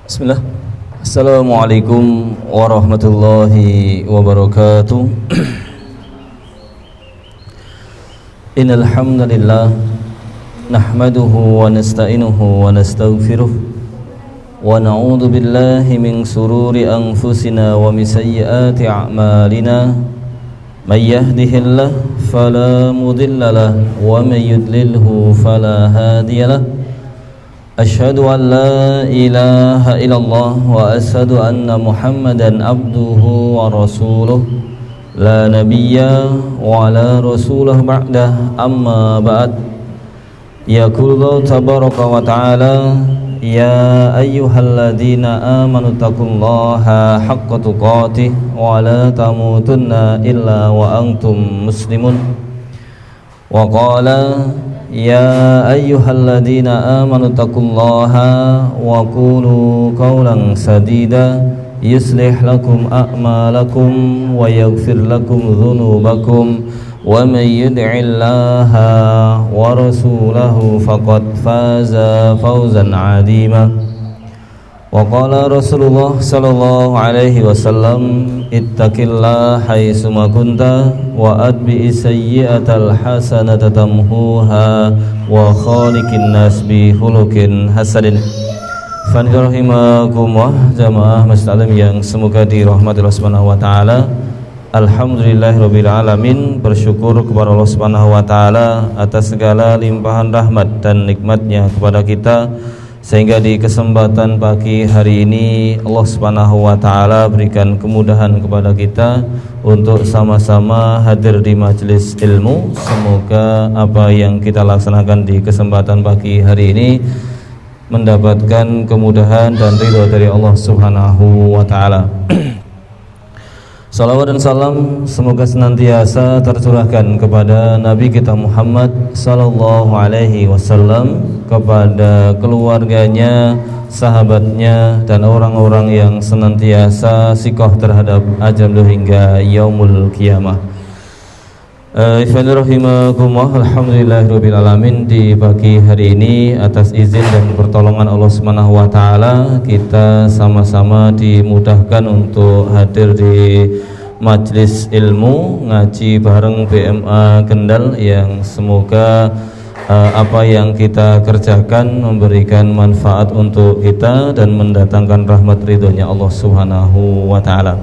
Bismillah. Assalamualaikum warahmatullahi wabarakatuh. Innal hamdalillah nahmaduhu wa nasta'inuhu wa nastaghfiruh wa na'udzu billahi min sururi anfusina wa min sayyiati a'malina. May yahdihillahu fala mudilla lahu wa may yudlilhu fala hadiya lahu. Asyhadu an la ilaha illallah wa asyhadu anna Muhammadan abduhu wa rasuluh. La nabiyya wa la rasulah ba'dah, amma ba'd. Yaqulu tabaraka wa ta'ala, ya ayyuhalladzina amanu taqullaha haqqa tuqatih wa la tamutunna illa wa antum muslimun. Wa qala ya ayyuhalladzina amanu taqullaha wa qulu qawlan sadida yuslih lakum a'malakum wa yaghfir lakum dhunubakum wa may yuti'illaha wa rasulahu faqad faza fawzan 'azima. Wa qala Rasulullah sallallahu alaihi wasallam, ittaqillaha haitsu ma kunta wa atbi'i sayyi'atal hasanata tamhuha wa khaliqin nas bi khuluqin hasanin. Fanirahimakumullah jamaah masjid yang semoga dirahmati Allah Subhanahu wa taala. Alhamdulillahirabbil alamin, bersyukur kepada Allah Subhanahu wa taala atas segala limpahan rahmat dan nikmatnya kepada kita, sehingga di kesempatan pagi hari ini Allah Subhanahu wa taala berikan kemudahan kepada kita untuk sama-sama hadir di majelis ilmu. Semoga apa yang kita laksanakan di kesempatan pagi hari ini mendapatkan kemudahan dan ridha dari Allah Subhanahu wa taala. Salawat dan salam semoga senantiasa tercurahkan kepada Nabi kita Muhammad sallallahu alaihi wasallam, kepada keluarganya, sahabatnya, dan orang-orang yang senantiasa sikoh terhadap ajal hingga yaumul qiyamah. Bismillahirrahmanirrahim. Alhamdulillahirabbil alamin, di pagi hari ini atas izin dan pertolongan Allah Subhanahu wa taala kita sama-sama dimudahkan untuk hadir di majelis ilmu ngaji bareng BMA Kendal, yang semoga apa yang kita kerjakan memberikan manfaat untuk kita dan mendatangkan rahmat ridhonya Allah Subhanahu wa taala.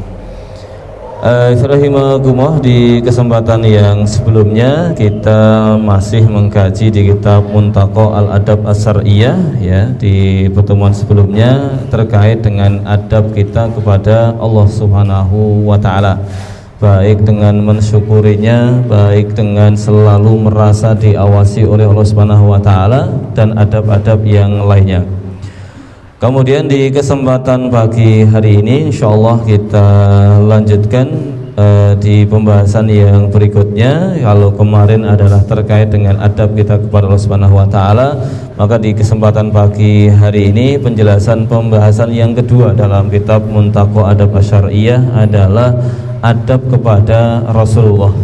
Bismillahirrahmanirrahim. Di kesempatan yang sebelumnya kita masih mengkaji di kitab Muntaqa Al-Adab As-Syar'iyyah, ya. Di pertemuan sebelumnya terkait dengan adab kita kepada Allah Subhanahu wa taala, baik dengan mensyukurinya, baik dengan selalu merasa diawasi oleh Allah Subhanahu wa taala, dan adab-adab yang lainnya. Kemudian di kesempatan pagi hari ini insyaallah kita lanjutkan di pembahasan yang berikutnya. Kalau kemarin adalah terkait dengan adab kita kepada Allah Subhanahu wa taala, maka di kesempatan pagi hari ini penjelasan pembahasan yang kedua dalam kitab Muntaqa Adab Asy-Syar'iyyah adalah adab kepada Rasulullah.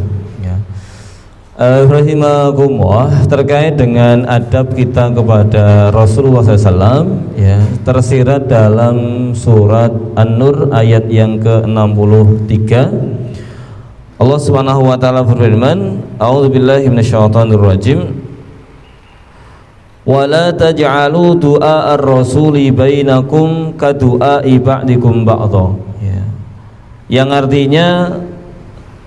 Rahimahumullah, terkait dengan adab kita kepada Rasulullah SAW, ya, tersirat dalam surat An-Nur ayat yang ke-63. Allah Subhanahu wa taala berfirman, a'udzubillahi minasyaitonirrajim, wa la taj'alu du'a ar-rasuli bainakum ka du'ai ba'dikum ba'dha, ya. Yang artinya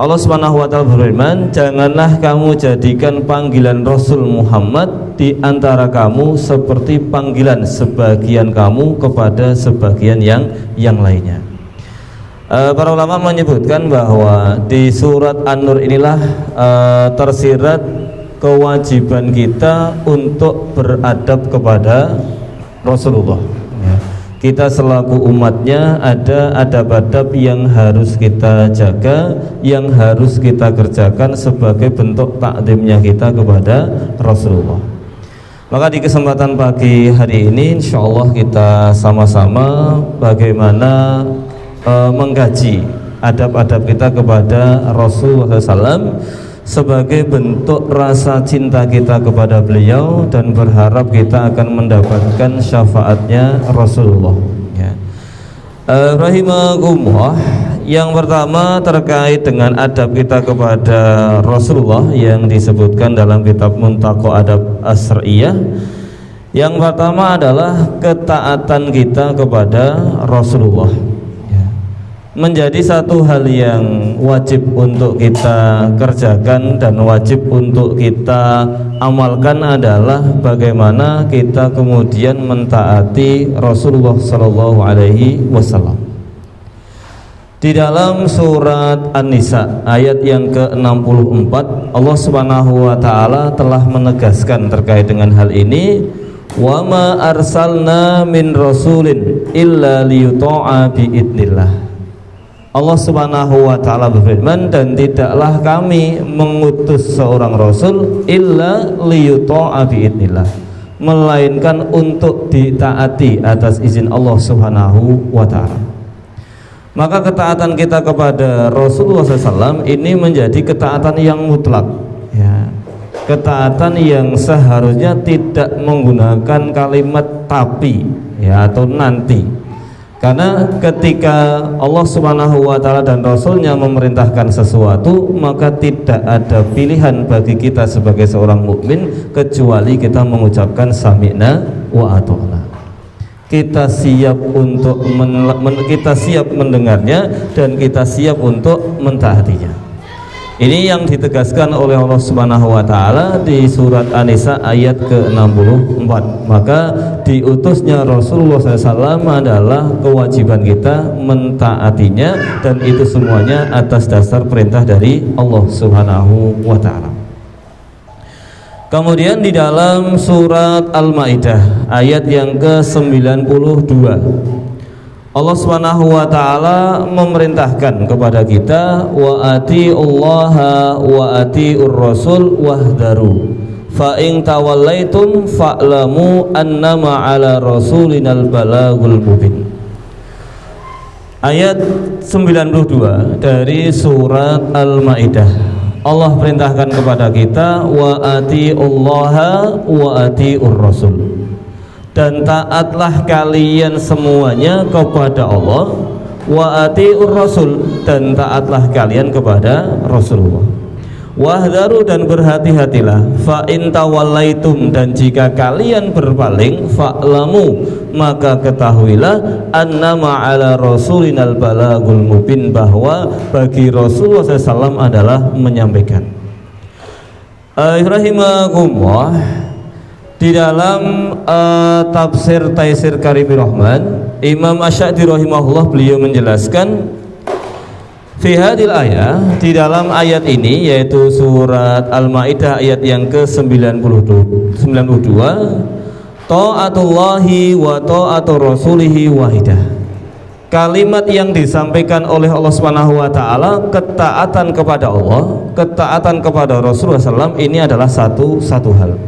Allah Subhanahu wa taala berfirman, janganlah kamu jadikan panggilan Rasul Muhammad di antara kamu seperti panggilan sebagian kamu kepada sebagian yang lainnya. Para ulama menyebutkan bahwa di surat An-Nur inilah tersirat kewajiban kita untuk beradab kepada Rasulullah, ya. Kita selaku umatnya ada adab-adab yang harus kita jaga, yang harus kita kerjakan sebagai bentuk takzimnya kita kepada Rasulullah. Maka di kesempatan pagi hari ini insyaallah kita sama-sama bagaimana mengkaji adab-adab kita kepada Rasulullah SAW sebagai bentuk rasa cinta kita kepada beliau dan berharap kita akan mendapatkan syafaatnya Rasulullah, ya. Rahimakumullah. Yang pertama terkait dengan adab kita kepada Rasulullah yang disebutkan dalam kitab Muntaqo Adab As-Syar'iyyah. Yang pertama adalah ketaatan kita kepada Rasulullah ya. Menjadi satu hal yang wajib untuk kita kerjakan dan wajib untuk kita amalkan adalah bagaimana kita kemudian mentaati Rasulullah Shallallahu Alaihi Wasallam. Di dalam surat An-Nisa ayat yang ke-64 Allah Subhanahu wa taala telah menegaskan terkait dengan hal ini, wa ma arsalna min rasulin illa liyuta'a biidznillah. Allah Subhanahu wa taala berfirman, dan tidaklah kami mengutus seorang rasul illa liyuta'a biidznillah, melainkan untuk ditaati atas izin Allah Subhanahu wa taala. Maka ketaatan kita kepada Rasulullah SAW ini menjadi ketaatan yang mutlak ya. Ketaatan yang seharusnya tidak menggunakan kalimat tapi ya, atau nanti. Karena ketika Allah Subhanahu wa taala dan Rasulnya memerintahkan sesuatu, maka tidak ada pilihan bagi kita sebagai seorang mukmin kecuali kita mengucapkan sami'na wa ata'na. Kita siap untuk kita siap mendengarnya dan kita siap untuk mentaatinya. Ini yang ditegaskan oleh Allah Subhanahu wa taala di surat An-Nisa ayat ke-64. Maka diutusnya Rasulullah SAW adalah kewajiban kita mentaatinya, dan itu semuanya atas dasar perintah dari Allah Subhanahu wa taala. Kemudian di dalam surat Al-Maidah ayat yang ke-92 Allah Subhanahu wa taala memerintahkan kepada kita, wa atiullaha wa atiur rasul wahdharu fa in tawallaitum fa'lamu annama ala rasulinal balagul mubin. Ayat 92 dari surat Al-Maidah, Allah perintahkan kepada kita, wa atiullaha wa atiur rasul, dan taatlah kalian semuanya kepada Allah, wa atiur rasul, dan taatlah kalian kepada Rasulullah, wahdharu, dan berhati-hatilah, fa in tawallaitum, dan jika kalian berpaling, fa'lamu, maka ketahuilah, annama ala rasulinal balagul mubin, bahwa bagi Rasulullah SAW adalah menyampaikan. Rahimakumullah. Di dalam tafsir Taisir Karimir Rahman, Imam Asy-Sya'di rahimahullah, beliau menjelaskan fi hadil ayah, di dalam ayat ini, yaitu surat Al-Maidah ayat yang ke-92, ta'atullahi wa ta'atu rasulihi wahidah. Kalimat yang disampaikan oleh Allah Subhanahu wa taala, ketaatan kepada Allah, ketaatan kepada Rasulullah SAW, ini adalah satu hal.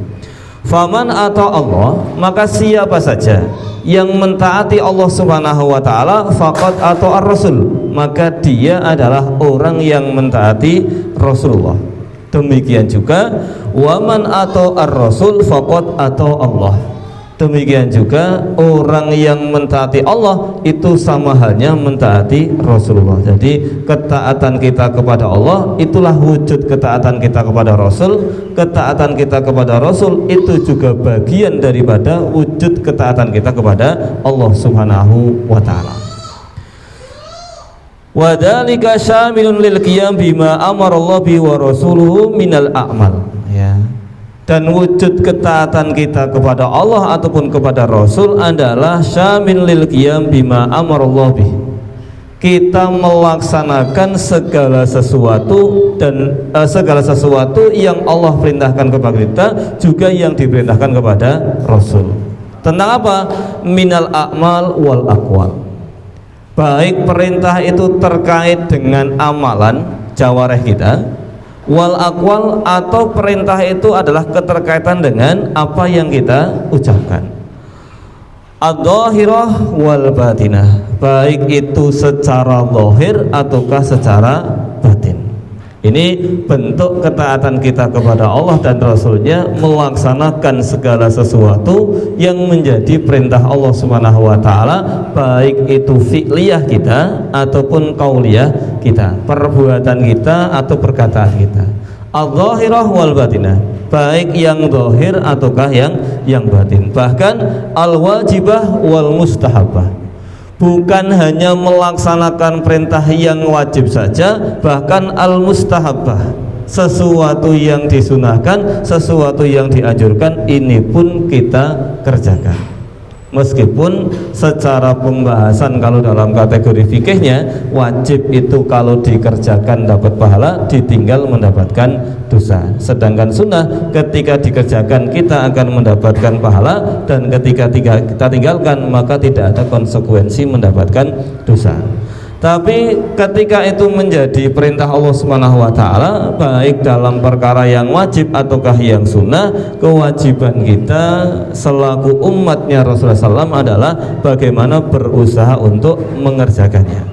Faman atau Allah, maka siapa saja yang mentaati Allah Subhanahu wa taala, faqad atau ar-rasul, maka dia adalah orang yang mentaati Rasulullah. Demikian juga waman atau ar-rasul faqad atau Allah. Demikian juga orang yang mentaati Allah itu sama halnya mentaati Rasulullah. Jadi ketaatan kita kepada Allah itulah wujud ketaatan kita kepada Rasul. Ketaatan kita kepada Rasul itu juga bagian daripada wujud ketaatan kita kepada Allah Subhanahu wa taala. Wa dzalika syamilun lil qiyam bima amara Allah bi wa rasuluhu minal a'mal ya. Dan wujud ketaatan kita kepada Allah ataupun kepada Rasul adalah syamil lil qiyam bima amarallahu bih. Kita melaksanakan segala sesuatu dan segala sesuatu yang Allah perintahkan kepada kita, juga yang diperintahkan kepada Rasul. Tentang apa? Minal a'mal wal aqwal. Baik perintah itu terkait dengan amalan jawareh kita, wal aqwal, atau perintah itu adalah keterkaitan dengan apa yang kita ucapkan, ad-dhahirah wal batinah, baik itu secara zahir ataukah secara batin. Ini bentuk ketaatan kita kepada Allah dan Rasulnya, melaksanakan segala sesuatu yang menjadi perintah Allah Subhanahu wa ta'ala, baik itu fi'liyah kita ataupun qauliyah kita, perbuatan kita atau perkataan kita, al-zahirah wal batinah, baik yang zahir ataukah yang batin, bahkan al-wajibah wal mustahabah. Bukan hanya melaksanakan perintah yang wajib saja, bahkan al-mustahabah, sesuatu yang disunahkan, sesuatu yang dianjurkan, ini pun kita kerjakan. Meskipun secara pembahasan kalau dalam kategori fikihnya, wajib itu kalau dikerjakan dapat pahala, ditinggal mendapatkan dosa. Sedangkan sunnah ketika dikerjakan kita akan mendapatkan pahala, dan ketika kita tinggalkan maka tidak ada konsekuensi mendapatkan dosa. Tapi ketika itu menjadi perintah Allah Subhanahu wa ta'ala, baik dalam perkara yang wajib ataukah yang sunnah, kewajiban kita selaku umatnya Rasulullah SAW adalah bagaimana berusaha untuk mengerjakannya.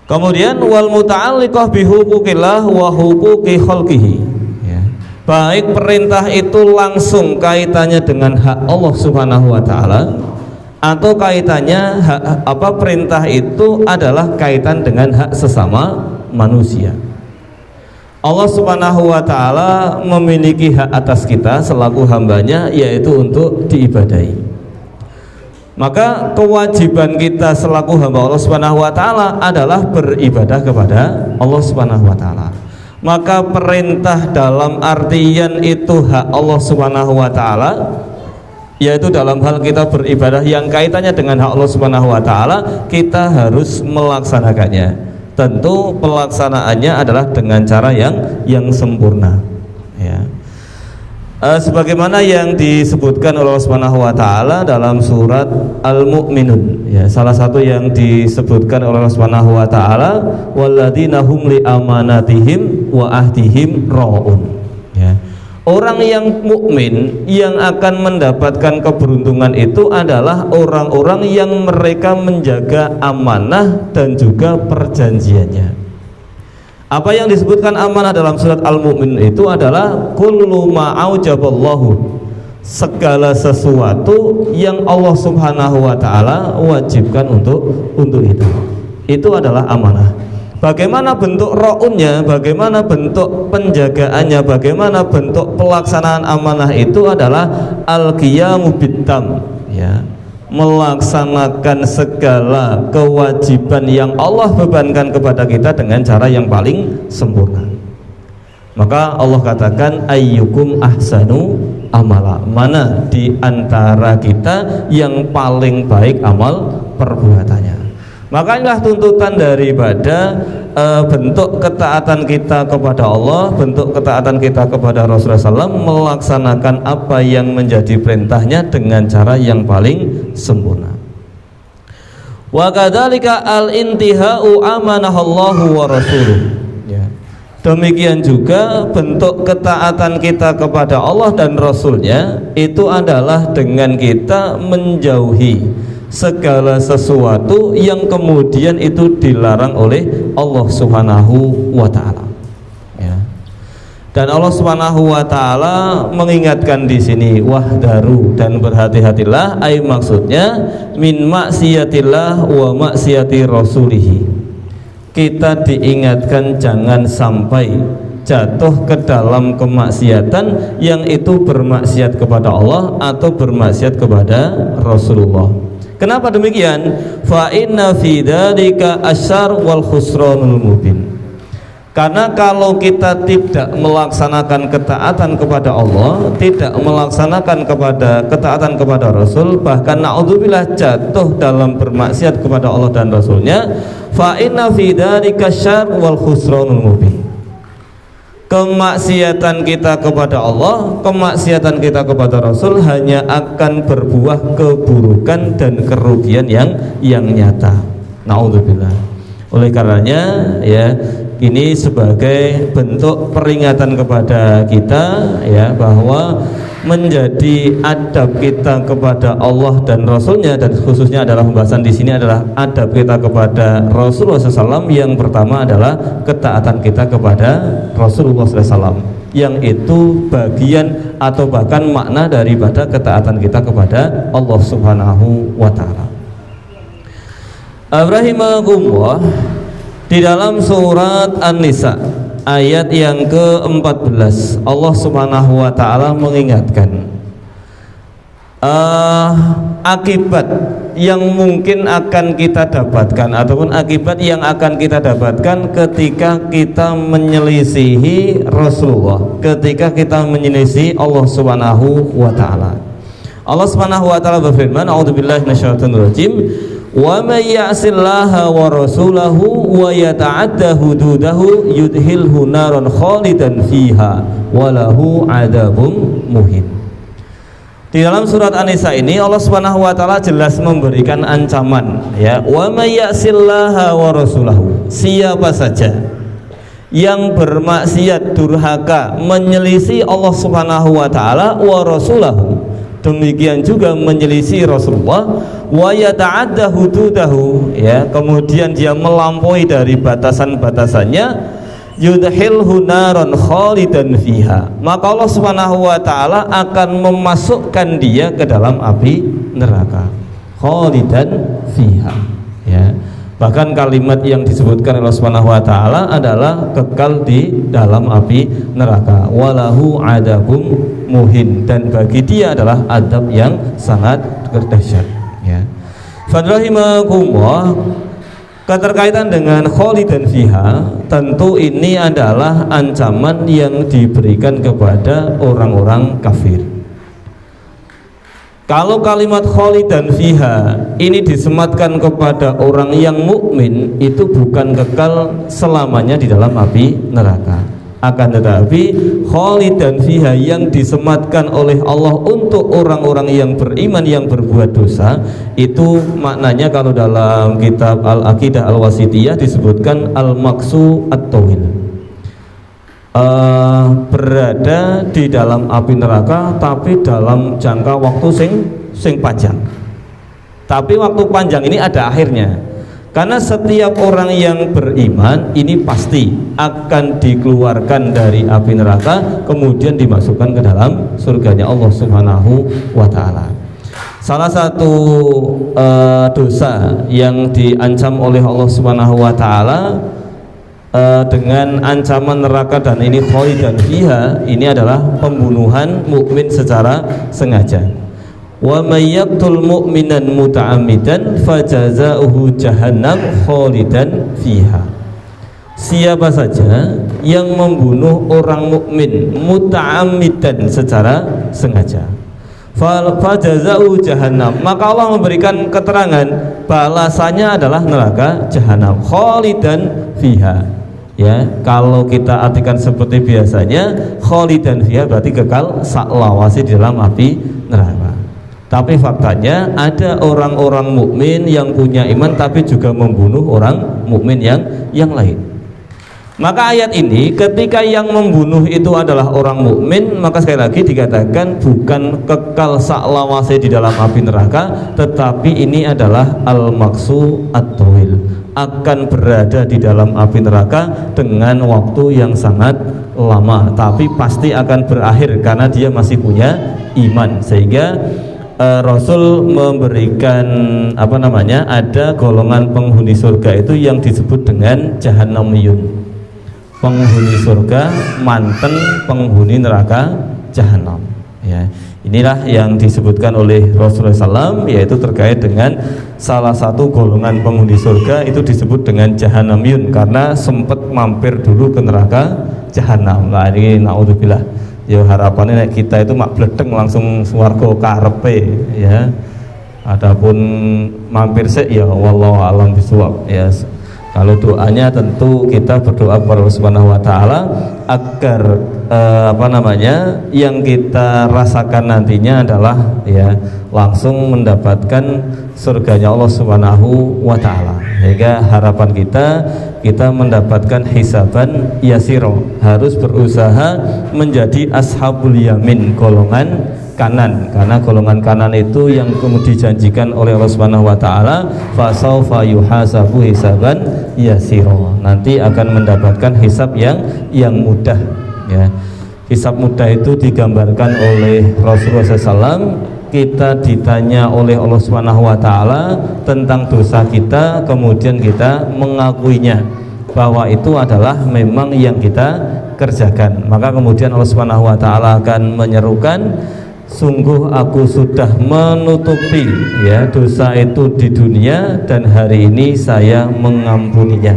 Kemudian wal muta'alliqah bihuquqillah wa huquqi khalqihi, ya. Baik perintah itu langsung kaitannya dengan hak Allah Subhanahu wa ta'ala, atau kaitannya perintah itu adalah kaitan dengan hak sesama manusia. Allah Subhanahu wa ta'ala memiliki hak atas kita selaku hambanya, yaitu untuk diibadahi. Maka kewajiban kita selaku hamba Allah Subhanahu wa ta'ala adalah beribadah kepada Allah Subhanahu wa ta'ala. Maka perintah dalam artian itu hak Allah Subhanahu wa ta'ala, yaitu dalam hal kita beribadah yang kaitannya dengan hak Allah Subhanahu wa ta'ala, kita harus melaksanakannya. Tentu pelaksanaannya adalah dengan cara yang sempurna, ya. Sebagaimana yang disebutkan oleh Allah Subhanahu wa ta'ala dalam surat Al-Mu'minun, ya, salah satu yang disebutkan oleh Allah Subhanahu wa ta'ala, walladzina hum li amanatihim wa ahdihim ra'un, ya. Orang yang mukmin yang akan mendapatkan keberuntungan itu adalah orang-orang yang mereka menjaga amanah dan juga perjanjiannya. Apa yang disebutkan amanah dalam surat Al-Mu'min itu adalah kullu ma aujaballahu, segala sesuatu yang Allah Subhanahu wa ta'ala wajibkan untuk itu adalah amanah. Bagaimana bentuk ra'unnya, bagaimana bentuk penjagaannya, bagaimana bentuk pelaksanaan amanah itu adalah al-qiyamu bitam, ya, melaksanakan segala kewajiban yang Allah bebankan kepada kita dengan cara yang paling sempurna. Maka Allah katakan ayyukum ahsanu amala, mana di antara kita yang paling baik amal perbuatannya. Makanya tuntutan daripada bentuk ketaatan kita kepada Allah, bentuk ketaatan kita kepada Rasulullah SAW, melaksanakan apa yang menjadi perintahnya dengan cara yang paling sempurna. Wa kadzalika al-intihau amanahallahu wa rasuluh, ya. Demikian juga bentuk ketaatan kita kepada Allah dan Rasulnya itu adalah dengan kita menjauhi segala sesuatu yang kemudian itu dilarang oleh Allah Subhanahu wa ta'ala, ya. Dan Allah Subhanahu wa ta'ala mengingatkan di sini wahdaru, dan berhati-hatilah, ay maksudnya min maksiatillah wa maksiati rasulihi. Kita diingatkan jangan sampai jatuh ke dalam kemaksiatan yang itu bermaksiat kepada Allah atau bermaksiat kepada Rasulullah. Kenapa demikian? Fa inna fi dzalika asyar wal khusranul mubin. Karena kalau kita tidak melaksanakan ketaatan kepada Allah, tidak melaksanakan ketaatan kepada Rasul, bahkan naudzubillah jatuh dalam bermaksiat kepada Allah dan Rasulnya, fa inna fi dzalika asyar wal khusranul mubin. Kemaksiatan kita kepada Allah, kemaksiatan kita kepada Rasul hanya akan berbuah keburukan dan kerugian yang nyata. Naudzubillah. Oleh karenanya, ya, ini sebagai bentuk peringatan kepada kita, ya, bahwa menjadi adab kita kepada Allah dan Rasulnya, dan khususnya adalah pembahasan di sini adalah adab kita kepada Rasulullah SAW. Yang pertama adalah ketaatan kita kepada Rasulullah SAW, yang itu bagian atau bahkan makna daripada ketaatan kita kepada Allah Subhanahu wa Ta'ala. Abrahimakumullah, di dalam surat An-Nisa ayat yang ke-14 Allah Subhanahu wa Ta'ala mengingatkan akibat yang mungkin akan kita dapatkan ataupun akibat yang akan kita dapatkan ketika kita menyelisihi Rasulullah, ketika kita menyelisihi Allah Subhanahu wa Ta'ala. Allah Subhanahu wa Ta'ala berfirman, a'udzubillahi minasyaitonir rajim, wa may ya'sillaha wa rasulahu wa yata'adda hududahu yudhilhu naran khalidan fiha wa lahu 'adzabun muhin. Di dalam surat An-Nisa ini Allah Subhanahu wa Ta'ala jelas memberikan ancaman, ya, wa may ya'sillaha wa rasulahu, siapa saja yang bermaksiat durhaka menyelisih Allah Subhanahu wa Ta'ala wa rasulahu, demikian juga menyelisih Rasulullah, wa yata'adda hududahu, ya, kemudian dia melampaui dari batasan-batasannya, yudhilhu naran khalidan fiha, maka Allah Subhanahu wa Ta'ala akan memasukkan dia ke dalam api neraka, khalidan fiha, ya. Bahkan kalimat yang disebutkan Allah Subhanahu wa Ta'ala adalah kekal di dalam api neraka, walahu adabum muhin, dan bagi dia adalah adab yang sangat dahsyat, ya. Fadrahimakumullah, keterkaitan dengan khalidan fiha, tentu ini adalah ancaman yang diberikan kepada orang-orang kafir. Kalau kalimat khalidan fiha ini disematkan kepada orang yang mukmin, itu bukan kekal selamanya di dalam api neraka. Akan tetapi khalidan fiha yang disematkan oleh Allah untuk orang-orang yang beriman yang berbuat dosa, itu maknanya kalau dalam kitab Al-Aqidah Al-Wasithiyah disebutkan al-maqsu at-tawil, berada di dalam api neraka tapi dalam jangka waktu sing panjang. Tapi waktu panjang ini ada akhirnya, karena setiap orang yang beriman ini pasti akan dikeluarkan dari api neraka kemudian dimasukkan ke dalam surganya Allah Subhanahu wa Ta'ala. Salah satu dosa yang diancam oleh Allah Subhanahu wa Ta'ala dengan ancaman neraka dan ini khalidan fiha, ini adalah pembunuhan mukmin secara sengaja. Wa may yaqtul mu'minan muta'ammidan fajazaohu jahannam khalidan fiha. Siapa saja yang membunuh orang mukmin muta'ammidan secara sengaja, fajazaohu jahannam, maka Allah memberikan keterangan balasannya adalah neraka jahanam khalidan fiha. Ya, kalau kita artikan seperti biasanya, khalidan fiha berarti kekal saklawase di dalam api neraka. Tapi faktanya ada orang-orang mukmin yang punya iman tapi juga membunuh orang mukmin yang lain. Maka ayat ini ketika yang membunuh itu adalah orang mukmin, maka sekali lagi dikatakan bukan kekal saklawase di dalam api neraka, tetapi ini adalah al-maqsu at-tawil, akan berada di dalam api neraka dengan waktu yang sangat lama, tapi pasti akan berakhir karena dia masih punya iman. Sehingga Rasul memberikan ada golongan penghuni surga itu yang disebut dengan jahannamiyun, penghuni surga manten penghuni neraka jahanam, ya. Inilah yang disebutkan oleh Rasulullah SAW, yaitu terkait dengan salah satu golongan penghuni surga itu disebut dengan jahannamiyun karena sempat mampir dulu ke neraka jahanam. Nah ini naudzubillah, ya harapannya kita itu mak bledeng langsung swarga karepe, ya. Adapun mampir sik ya wallahu alam bisawab, ya. Kalau doanya tentu kita berdoa kepada Allah Subhanahu wa Ta'ala agar yang kita rasakan nantinya adalah, ya, langsung mendapatkan surganya Allah Subhanahu wa taala. Sehingga harapan kita mendapatkan hisaban yasiro, harus berusaha menjadi ashabul yamin, golongan kanan, karena golongan kanan itu yang kemudian dijanjikan oleh Allah Subhanahu wa taala, fasaufa yuhasabu hisaban yasiro, nanti akan mendapatkan hisab yang mudah ya. Hisab mudah itu digambarkan oleh Rasulullah SAW. Kita ditanya oleh Allah Subhanahu wa taala tentang dosa kita, kemudian kita mengakuinya bahwa itu adalah memang yang kita kerjakan, maka kemudian Allah Subhanahu wa taala akan menyerukan, sungguh aku sudah menutupi ya dosa itu di dunia dan hari ini saya mengampuninya.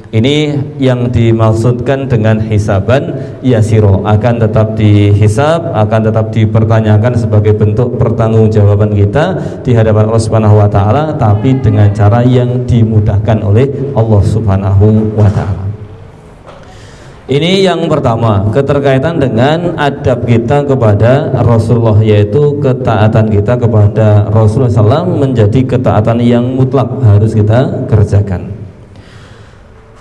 Ini yang dimaksudkan dengan hisaban yasiro, akan tetap dihisab, akan tetap dipertanyakan sebagai bentuk pertanggungjawaban kita di hadapan Allah Subhanahu wa taala, tapi dengan cara yang dimudahkan oleh Allah Subhanahu wa taala. Ini yang pertama, keterkaitan dengan adab kita kepada Rasulullah, yaitu ketaatan kita kepada Rasulullah SAW menjadi ketaatan yang mutlak, harus kita kerjakan.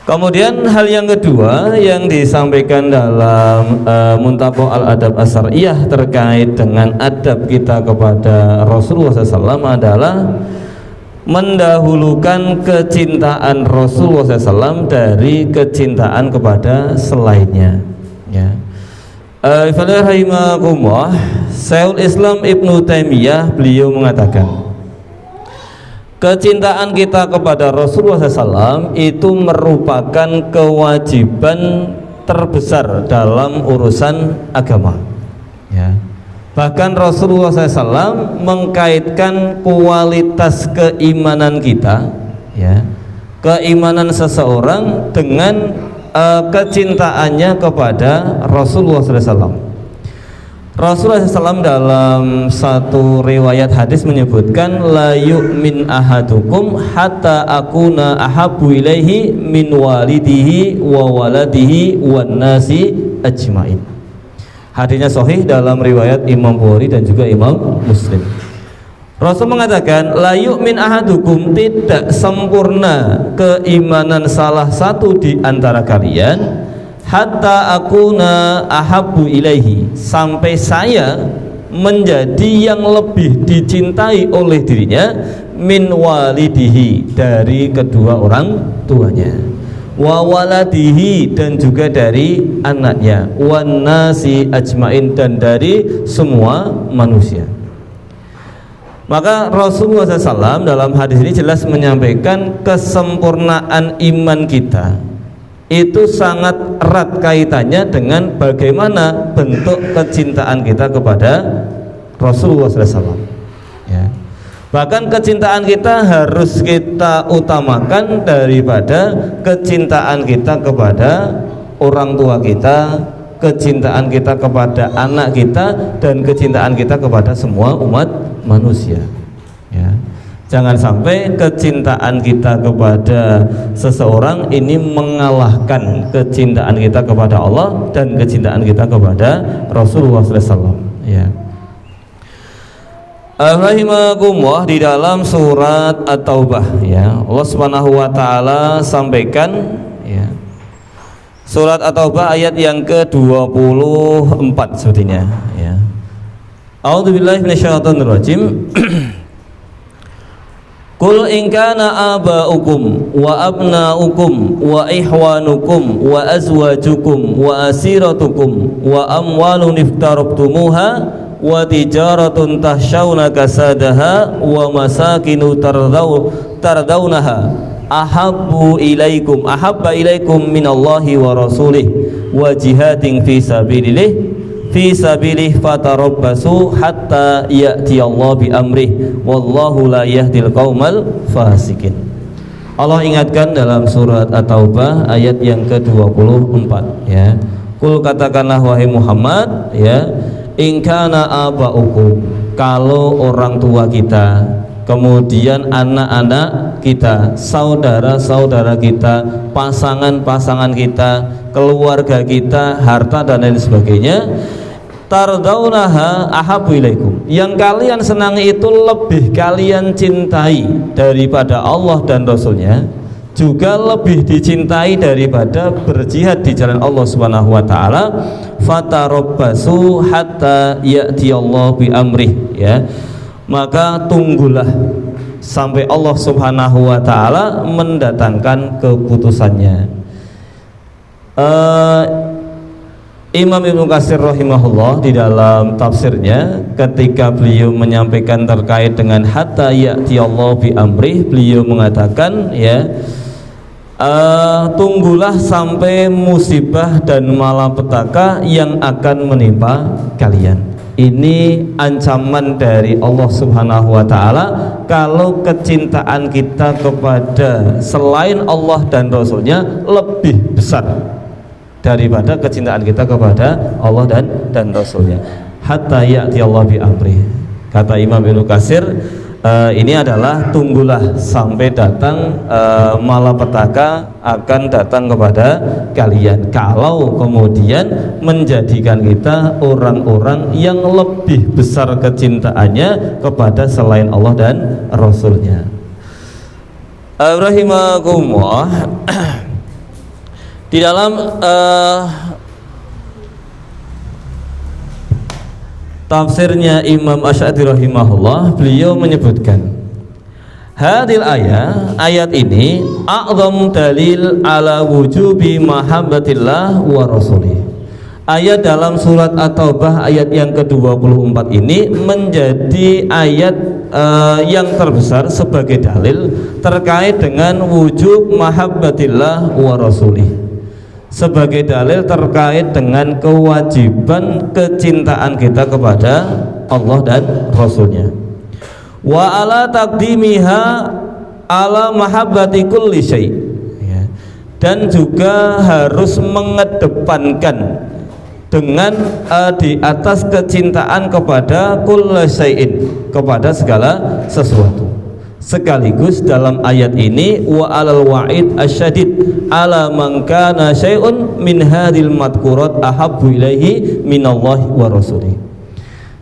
Kemudian hal yang kedua yang disampaikan dalam Muntaqo al-Adab as-Syar'iyyah terkait dengan adab kita kepada Rasulullah SAW adalah mendahulukan kecintaan Rasulullah SAW dari kecintaan kepada selainnya ya. Syekhul Islam Ibnu Taimiyah beliau mengatakan, kecintaan kita kepada Rasulullah SAW itu merupakan kewajiban terbesar dalam urusan agama ya. Bahkan Rasulullah SAW mengkaitkan kualitas keimanan kita ya, keimanan seseorang dengan kecintaannya kepada Rasulullah SAW. Rasulullah SAW dalam satu riwayat hadis menyebutkan, la yu'min ahadukum hatta akuna ahabbu ilaihi min walidihi wa waladihi wan nasi ajmain. Hadisnya sahih dalam riwayat Imam Bukhari dan juga Imam Muslim. Rasul mengatakan, la yu'min ahadukum, tidak sempurna keimanan salah satu di antara kalian, hatta akuna ahabbu ilaihi, sampai saya menjadi yang lebih dicintai oleh dirinya, min walidihi, dari kedua orang tuanya, wa waladihi, dan juga dari anaknya, wan nasi ajmain, dan dari semua manusia. Maka Rasulullah SAW dalam hadis ini jelas menyampaikan kesempurnaan iman kita itu sangat erat kaitannya dengan bagaimana bentuk kecintaan kita kepada Rasulullah SAW ya. Bahkan kecintaan kita harus kita utamakan daripada kecintaan kita kepada orang tua kita, kecintaan kita kepada anak kita, dan kecintaan kita kepada semua umat manusia ya. Jangan sampai kecintaan kita kepada seseorang ini mengalahkan kecintaan kita kepada Allah dan kecintaan kita kepada Rasulullah SAW ya. Rahimakumullah, di dalam surat At-Taubah ya, Allah Subhanahu wa taala sampaikan ya, surat At-Taubah ayat yang ke-24 sepertinya ya. A'udzubillahi minasyaitonirrajim. Qul in kana aba'ukum wa abna'ukum wa ihwanukum wa azwajukum wa asiratukum wa amwalun iftarabtumuha wa tijaratun tahshawna kasadaha wa masakinu tardawnaha ahabba ilaikum minallahi wa rasulih wa jihadin fi sabilih fatarabbasu hatta ya'ti Allah bi amrih wallahu la yahdil qaumal fasikin. Allah ingatkan dalam surat At-Taubah ayat yang ke-24 ya. Qul, katakanlah wahai Muhammad ya, in kana aba'ukum, kalau orang tua kita, kemudian anak-anak kita, saudara-saudara kita, pasangan-pasangan kita, keluarga kita, harta dan lain sebagainya, tardaunaha ahabbu ilaikum, yang kalian senangi itu lebih kalian cintai daripada Allah dan Rasulnya, juga lebih dicintai daripada berjihad di jalan Allah Subhanahu wa taala. Fatarabbasu hatta ya'tiyallahu bi amrih, ya, maka tunggulah sampai Allah Subhanahu wa taala mendatangkan keputusannya. Imam Ibnu Katsir rahimahullah di dalam tafsirnya ketika beliau menyampaikan terkait dengan hatta ya'tiyallahu bi amrih, beliau mengatakan, ya, tunggulah sampai musibah dan malapetaka yang akan menimpa kalian. Ini ancaman dari Allah Subhanahu wa taala kalau kecintaan kita kepada selain Allah dan Rasulnya lebih besar daripada kecintaan kita kepada Allah dan Rasulnya. Hatta ya'ti Allah bi amri, kata Imam Ibnu Katsir, ini adalah tunggulah sampai datang malapetaka akan datang kepada kalian kalau kemudian menjadikan kita orang-orang yang lebih besar kecintaannya kepada selain Allah dan Rasulnya. Rahimakumullah. Di dalam tafsirnya Imam Asy'ari rahimahullah, beliau menyebutkan hadil ayat ini a'zam dalil ala wujubi mahabbatillah wa rasulih. Ayat dalam surat At-Taubah ayat yang ke-24 ini menjadi ayat yang terbesar sebagai dalil terkait dengan wujub mahabbatillah wa rasulih, sebagai dalil terkait dengan kewajiban kecintaan kita kepada Allah dan Rasulnya. Wa ala taqdimiha ala mahabbati kulli syai', ya. Dan juga harus mengedepankan dengan di atas kecintaan kepada kulli syai'in, kepada segala sesuatu. Sekaligus dalam ayat ini wa alal wa'id asyadid ala man kana syai'un min hadhil madkurat ahabbu ilaihi minallahi wa rasulih.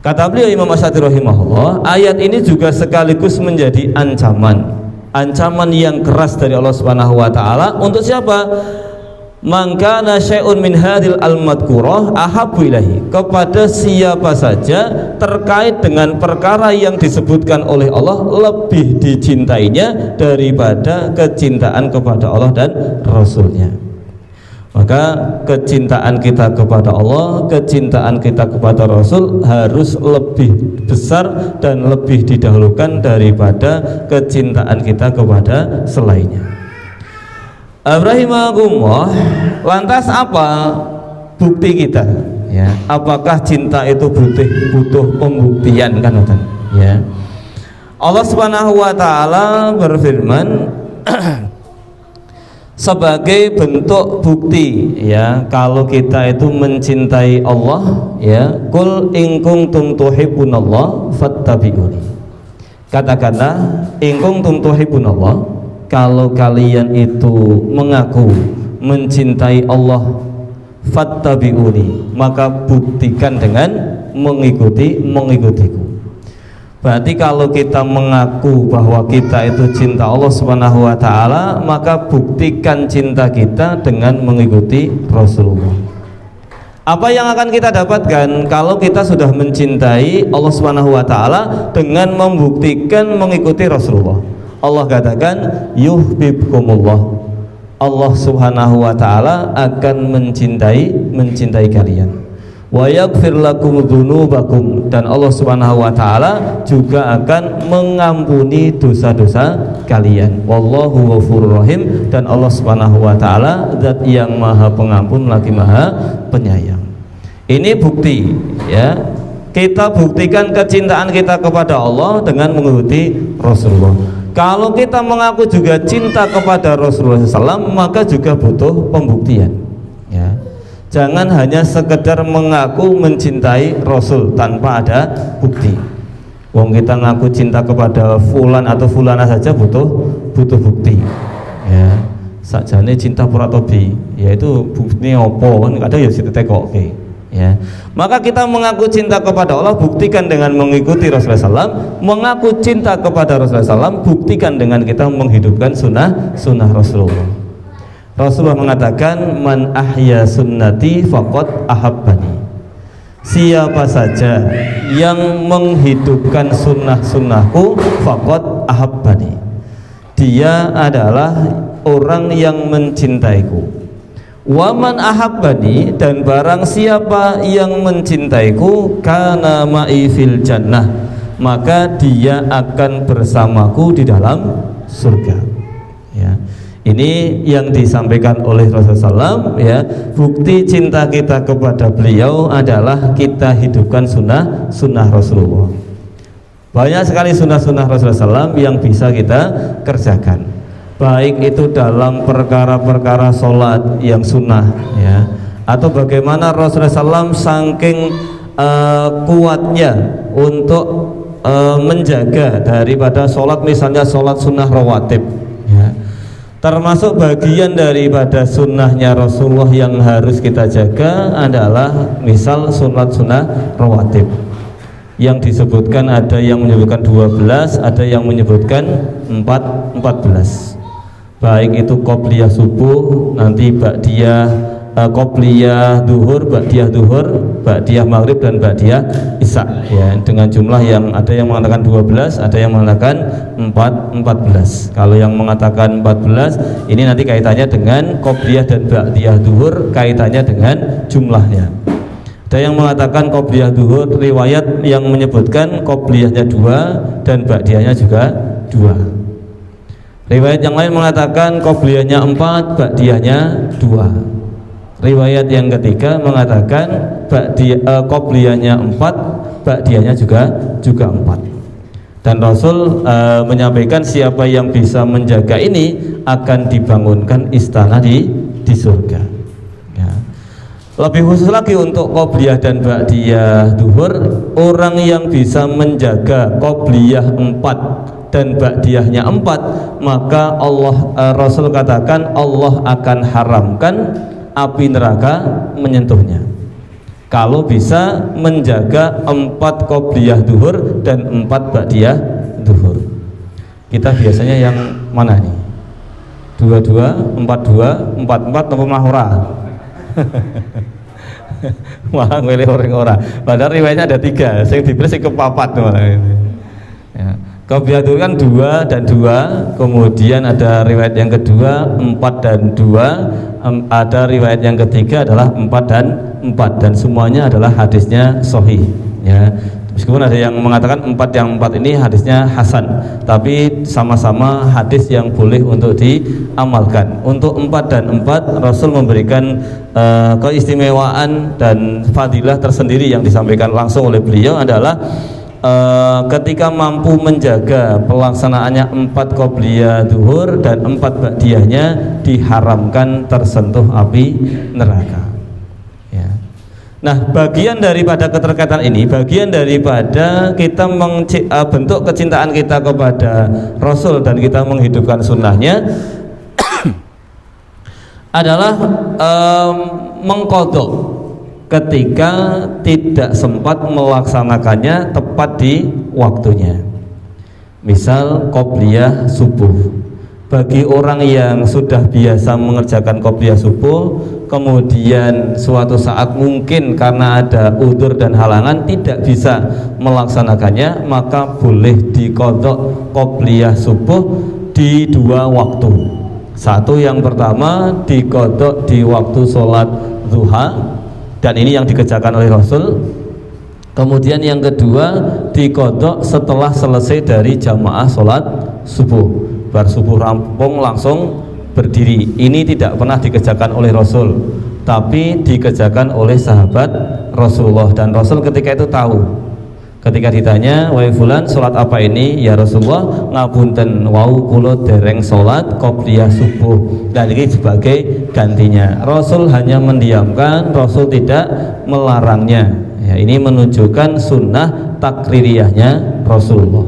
Kata beliau Imam Asy'ari rahimahullah, ayat ini juga sekaligus menjadi ancaman yang keras dari Allah Subhanahu wa taala untuk siapa? Man kana syai'un min hadhil al-madkurah ahabbu ilaihi, kepada siapa saja terkait dengan perkara yang disebutkan oleh Allah lebih dicintainya daripada kecintaan kepada Allah dan Rasulnya. Maka kecintaan kita kepada Allah, kecintaan kita kepada Rasul harus lebih besar dan lebih didahulukan daripada kecintaan kita kepada selainnya. Rahimahumullah. Lantas apa bukti kita, ya? Apakah cinta itu butuh pembuktian, kan, ya? Allah Subhanahu wa taala berfirman sebagai bentuk bukti, ya, kalau kita itu mencintai Allah, ya, qul in kuntum tuhibbunallah fattabi'uni. Kata-kata in kuntum tuhibbunallah, kalau kalian itu mengaku mencintai Allah, fattabi'uni, maka buktikan dengan mengikutiku. Berarti kalau kita mengaku bahwa kita itu cinta Allah Subhanahu wa taala, maka buktikan cinta kita dengan mengikuti Rasulullah. Apa yang akan kita dapatkan kalau kita sudah mencintai Allah Subhanahu wa taala dengan membuktikan mengikuti Rasulullah? Allah katakan yuhibbukumullah, Allah Subhanahu wa taala akan mencintai kalian. Wa yaghfir lakum dzunubakum, dan Allah Subhanahu wa taala juga akan mengampuni dosa-dosa kalian. Wallahu ghafurur rahim, dan Allah Subhanahu wa taala zat yang maha pengampun lagi maha penyayang. Ini bukti, ya. Kita buktikan kecintaan kita kepada Allah dengan mengikuti Rasulullah. Kalau kita mengaku juga cinta kepada Rasulullah SAW, maka juga butuh pembuktian, ya. Jangan hanya sekedar mengaku mencintai Rasul tanpa ada bukti. Wong kita ngaku cinta kepada fulan atau fulana saja butuh bukti, ya. Sakjane cinta pura tobi, yaitu buktinya opo kan, kadang ya ditekokke, ya. Maka kita mengaku cinta kepada Allah, buktikan dengan mengikuti Rasulullah SAW. Mengaku cinta kepada Rasulullah SAW, buktikan dengan kita menghidupkan sunnah Rasulullah. Rasulullah mengatakan, man ahya sunnati faqad ahabbani. Siapa saja yang menghidupkan sunnahku faqad ahabbani, dia adalah orang yang mencintaiku. Waman ahabbani, dan barang siapa yang mencintaiku, kana ma'i fil jannah, maka dia akan bersamaku di dalam surga. Ya. Ini yang disampaikan oleh Rasulullah SAW, ya. Bukti cinta kita kepada beliau adalah kita hidupkan sunnah Rasulullah. Banyak sekali sunnah Rasulullah SAW yang bisa kita kerjakan, baik itu dalam perkara-perkara sholat yang sunnah, ya, atau bagaimana Rasulullah SAW saking kuatnya untuk menjaga daripada sholat, misalnya sholat sunnah rawatib, ya. Termasuk bagian daripada sunnahnya Rasulullah yang harus kita jaga adalah misal sholat sunnah rawatib yang disebutkan, ada yang menyebutkan 12, ada yang menyebutkan 14. Baik itu qobliyah subuh, nanti ba'diyah qobliyah duhur, ba'diyah duhur, ba'diyah maghrib, dan ba'diyah isya, ya, dengan jumlah yang ada yang mengatakan 12, ada yang mengatakan 14. Kalau yang mengatakan 14 ini nanti kaitannya dengan qobliyah dan ba'diyah duhur, kaitannya dengan jumlahnya. Ada yang mengatakan qobliyah duhur, riwayat yang menyebutkan qobliyahnya 2 dan ba'diyahnya juga 2. Riwayat yang lain mengatakan qobliyahnya 4, ba'diyahnya 2. Riwayat yang ketiga mengatakan qobliyahnya 4, ba'diyahnya juga 4. Dan Rasul menyampaikan siapa yang bisa menjaga ini akan dibangunkan istana di surga, ya. Lebih khusus lagi untuk qobliyah dan ba'diyah duhur, orang yang bisa menjaga qobliyah 4 dan ba'diyahnya 4, maka Rasul katakan Allah akan haramkan api neraka menyentuhnya. Kalau bisa menjaga 4 qobliyah duhur dan 4 ba'diyah duhur. Kita biasanya yang mana nih? 22, 42, 44 atau malah ora? Malah milih orang. Padahal riwayatnya ada 3, sing dipilih sing kepapat malah ini. Ya. Qobliyah duhur kan 2 dan 2, kemudian ada riwayat yang kedua 4 dan 2, ada riwayat yang ketiga adalah 4 dan semuanya adalah hadisnya sahih, ya. Meskipun ada yang mengatakan 4 ini hadisnya hasan, tapi sama-sama hadis yang boleh untuk diamalkan. Untuk 4 dan 4 Rasul memberikan keistimewaan dan fadilah tersendiri yang disampaikan langsung oleh beliau adalah ketika mampu menjaga pelaksanaannya 4 qobliyah duhur dan 4 ba'diyahnya, diharamkan tersentuh api neraka, ya. Nah, bagian daripada keterkaitan ini, bagian daripada kita bentuk kecintaan kita kepada Rasul dan kita menghidupkan sunnahnya adalah mengqadha ketika tidak sempat melaksanakannya tepat di waktunya. Misal qobliyah subuh, bagi orang yang sudah biasa mengerjakan qobliyah subuh, kemudian suatu saat mungkin karena ada udzur dan halangan tidak bisa melaksanakannya, maka boleh diqadha qobliyah subuh di 2 waktu. Satu, yang pertama diqadha di waktu sholat duha, dan ini yang dikerjakan oleh Rasul. Kemudian yang kedua diqadha setelah selesai dari jamaah sholat subuh, bar subuh rampung langsung berdiri. Ini tidak pernah dikerjakan oleh Rasul, tapi dikerjakan oleh sahabat Rasulullah. Dan Rasul ketika itu tahu, ketika ditanya, wahai fulan sholat apa ini ya Rasulullah, ngapunten wau kula dereng sholat qobliyah subuh, dan ini sebagai gantinya. Rasul hanya mendiamkan, Rasul tidak melarangnya, ya. Ini menunjukkan sunnah takririyahnya Rasulullah.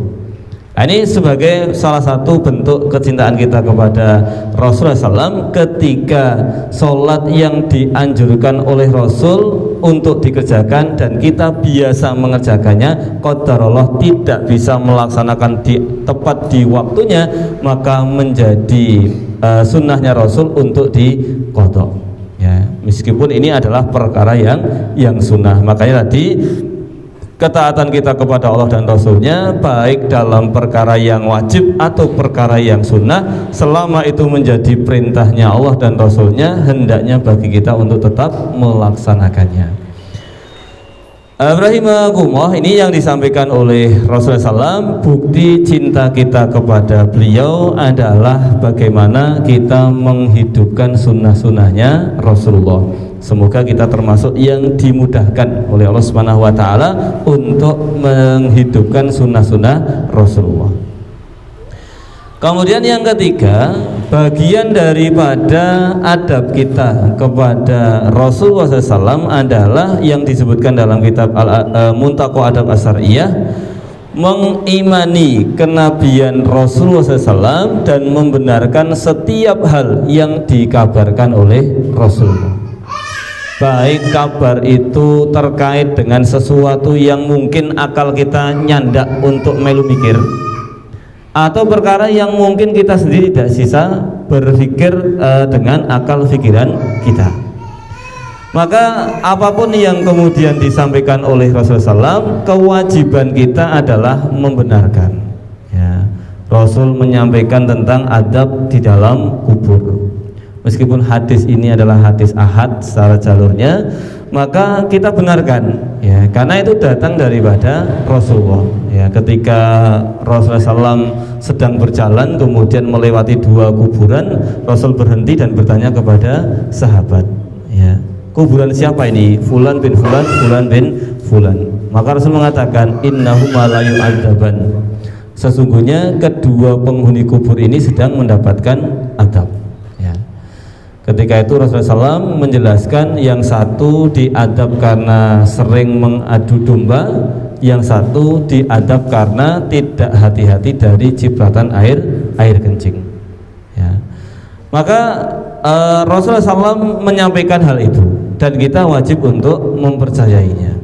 Nah, ini sebagai salah satu bentuk kecintaan kita kepada Rasulullah SAW ketika sholat yang dianjurkan oleh Rasul untuk dikerjakan dan kita biasa mengerjakannya, qadarullah tidak bisa melaksanakan tepat di waktunya, maka menjadi sunnahnya Rasul untuk diqadha. Ya, meskipun ini adalah perkara yang sunnah. Makanya tadi ketaatan kita kepada Allah dan Rasulnya baik dalam perkara yang wajib atau perkara yang sunnah, selama itu menjadi perintahnya Allah dan Rasulnya, hendaknya bagi kita untuk tetap melaksanakannya. Rahimakumullah, ini yang disampaikan oleh Rasulullah SAW. Bukti cinta kita kepada beliau adalah bagaimana kita menghidupkan sunnah-sunnahnya Rasulullah. Semoga kita termasuk yang dimudahkan oleh Allah Subhanahu wa taala untuk menghidupkan sunnah-sunnah Rasulullah. Kemudian yang ketiga, bagian daripada adab kita kepada Rasulullah SAW adalah yang disebutkan dalam kitab Muntaqo Adab As-Syar'iyyah, mengimani kenabian Rasulullah SAW dan membenarkan setiap hal yang dikabarkan oleh Rasulullah. Baik kabar itu terkait dengan sesuatu yang mungkin akal kita nyandak untuk melu mikir, atau perkara yang mungkin kita sendiri tidak bisa berpikir dengan akal pikiran kita. Maka apapun yang kemudian disampaikan oleh Rasulullah SAW, kewajiban kita adalah membenarkan. Ya, Rasul menyampaikan tentang adab di dalam kubur. Meskipun hadis ini adalah hadis ahad secara jalurnya, maka kita benarkan, ya, karena itu datang daripada Rasulullah. Ya, ketika Rasulullah SAW sedang berjalan kemudian melewati dua kuburan, Rasul berhenti dan bertanya kepada sahabat, ya, kuburan siapa ini? Fulan bin Fulan, Fulan bin Fulan. Maka Rasul mengatakan, innahuma la yu'adzaban. Sesungguhnya kedua penghuni kubur ini sedang mendapatkan adab. Ketika itu Rasulullah SAW menjelaskan, yang satu diadab karena sering mengadu domba, yang satu diadab karena tidak hati-hati dari cipratan air kencing. Ya. Maka Rasulullah SAW menyampaikan hal itu dan kita wajib untuk mempercayainya.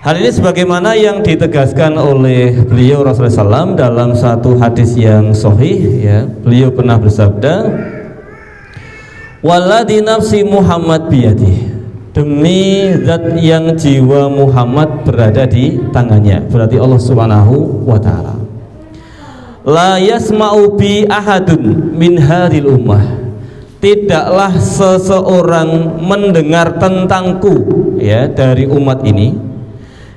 Hal ini sebagaimana yang ditegaskan oleh beliau Rasulullah SAW dalam satu hadis yang sahih. Ya, beliau pernah bersabda, walladzi nafsi Muhammad biyadih, demi zat yang jiwa Muhammad berada di tangannya, berarti Allah Subhanahu wa taala, la yasma'u bi ahadun min hadhil ummah, tidaklah seseorang mendengar tentangku, ya, dari umat ini,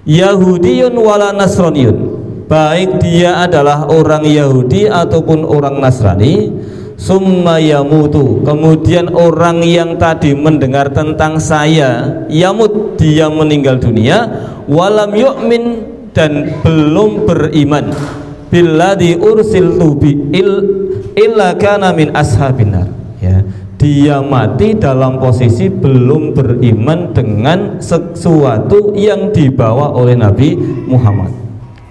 Yahudiyun wala Nasraniyun, baik dia adalah orang Yahudi ataupun orang Nasrani, summa yamutu, kemudian orang yang tadi mendengar tentang saya, yamut, dia meninggal dunia, walam yu'min, dan belum beriman, billadzi ursiltu bi illa kana min ashabinar, ya, dia mati dalam posisi belum beriman dengan sesuatu yang dibawa oleh Nabi Muhammad,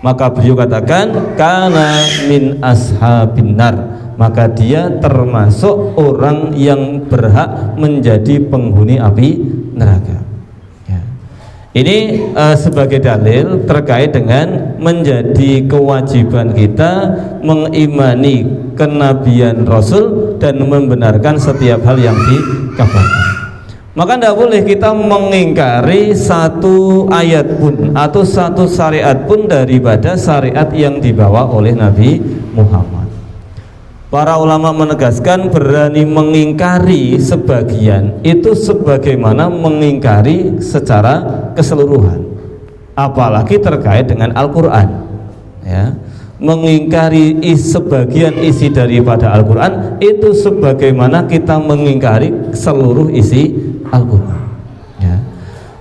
maka beliau katakan kana min ashabinar, maka dia termasuk orang yang berhak menjadi penghuni api neraka. Ya. Ini sebagai dalil terkait dengan menjadi kewajiban kita mengimani kenabian Rasul dan membenarkan setiap hal yang dikabarkan. Maka tidak boleh kita mengingkari satu ayat pun atau satu syariat pun daripada syariat yang dibawa oleh Nabi Muhammad. Para ulama menegaskan, berani mengingkari sebagian itu sebagaimana mengingkari secara keseluruhan, apalagi terkait dengan Al-Quran. Ya, mengingkari sebagian isi daripada Al-Quran itu sebagaimana kita mengingkari seluruh isi Al-Quran. Ya,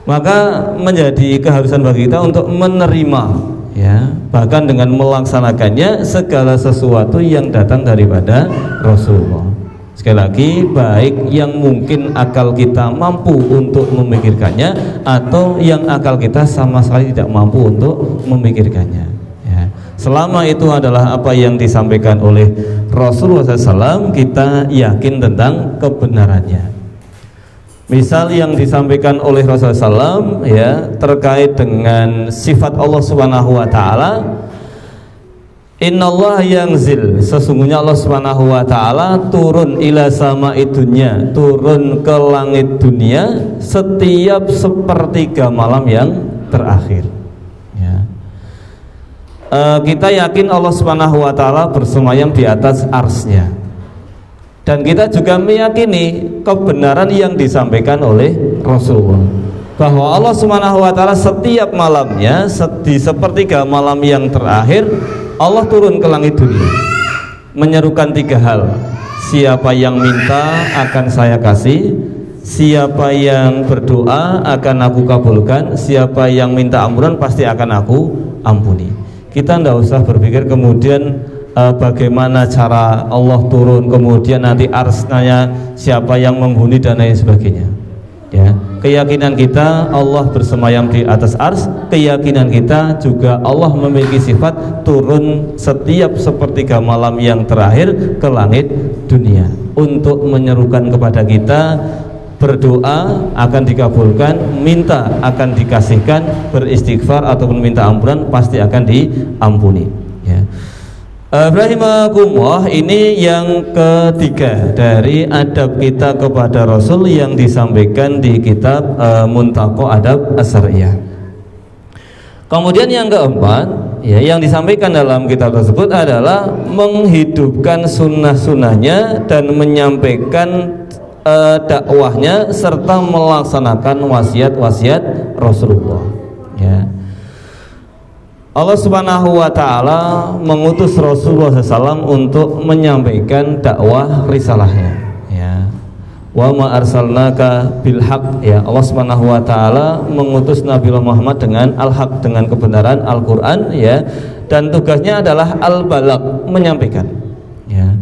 maka menjadi keharusan bagi kita untuk menerima, ya, bahkan dengan melaksanakannya segala sesuatu yang datang daripada Rasulullah. Sekali lagi, baik yang mungkin akal kita mampu untuk memikirkannya atau yang akal kita sama sekali tidak mampu untuk memikirkannya. Ya, Selama itu adalah apa yang disampaikan oleh Rasulullah SAW, kita yakin tentang kebenarannya. Misal yang disampaikan oleh Rasulullah SAW ya terkait dengan sifat Allah Subhanahu Wa Taala, Innallaha yanzil, sesungguhnya Allah Subhanahu Wa Taala turun ila sama'i dunya, turun ke langit dunia setiap sepertiga malam yang terakhir. Kita yakin Allah Subhanahu Wa Taala bersemayam di atas arsy-Nya, dan kita juga meyakini kebenaran yang disampaikan oleh Rasulullah bahwa Allah Subhanahu Wa Taala setiap malamnya di sepertiga malam yang terakhir Allah turun ke langit dunia menyerukan 3 hal: siapa yang minta akan saya kasih, siapa yang berdoa akan aku kabulkan, siapa yang minta ampunan pasti akan aku ampuni. Kita tidak usah berpikir kemudian bagaimana cara Allah turun, kemudian nanti arsy-Nya siapa yang menghuni dan lain sebagainya. Ya, keyakinan kita Allah bersemayam di atas arsy, keyakinan kita juga Allah memiliki sifat turun setiap sepertiga malam yang terakhir ke langit dunia untuk menyerukan kepada kita, berdoa akan dikabulkan, minta akan dikasihkan, beristighfar ataupun minta ampunan pasti akan diampuni. Ya. Rahimakumullah, ini yang ketiga dari adab kita kepada Rasul yang disampaikan di kitab Muntaqo Adab As-Syariah. Kemudian yang keempat, ya, yang disampaikan dalam kitab tersebut adalah menghidupkan sunnah-sunnahnya dan menyampaikan dakwahnya serta melaksanakan wasiat-wasiat Rasulullah. Ya. Allah Subhanahu Wa Taala mengutus Rasulullah SAW untuk menyampaikan dakwah risalahnya. Ya. Wa ma arsalnaka bil haq. Ya, Allah Subhanahu Wa Taala mengutus Nabi Muhammad dengan al-haq, dengan kebenaran Al-Quran. Ya, dan tugasnya adalah al-balagh, menyampaikan. Ya.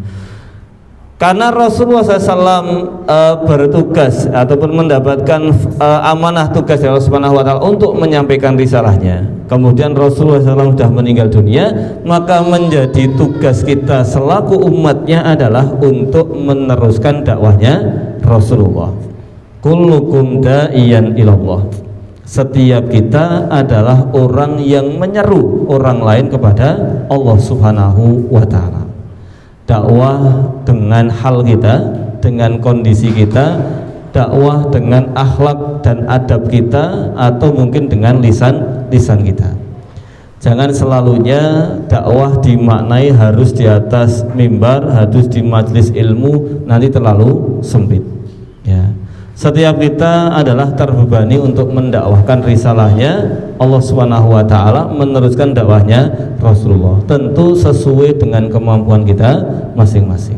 Karena Rasulullah SAW bertugas ataupun mendapatkan amanah tugas dari Allah Subhanahu Wa Taala untuk menyampaikan risalahnya. Kemudian Rasulullah SAW sudah meninggal dunia, maka menjadi tugas kita selaku umatnya adalah untuk meneruskan dakwahnya Rasulullah. Kullukum da'iyan ilallah. Setiap kita adalah orang yang menyeru orang lain kepada Allah Subhanahu Wa Taala. Dakwah dengan hal kita, dengan kondisi kita, dakwah dengan akhlak dan adab kita, atau mungkin dengan lisan kita. Jangan selalunya dakwah dimaknai harus di atas mimbar, harus di majelis ilmu, nanti terlalu sempit. Ya. Setiap kita adalah terbebani untuk mendakwahkan risalahnya Allah Subhanahu Wa Taala, meneruskan dakwahnya Rasulullah, tentu sesuai dengan kemampuan kita masing-masing.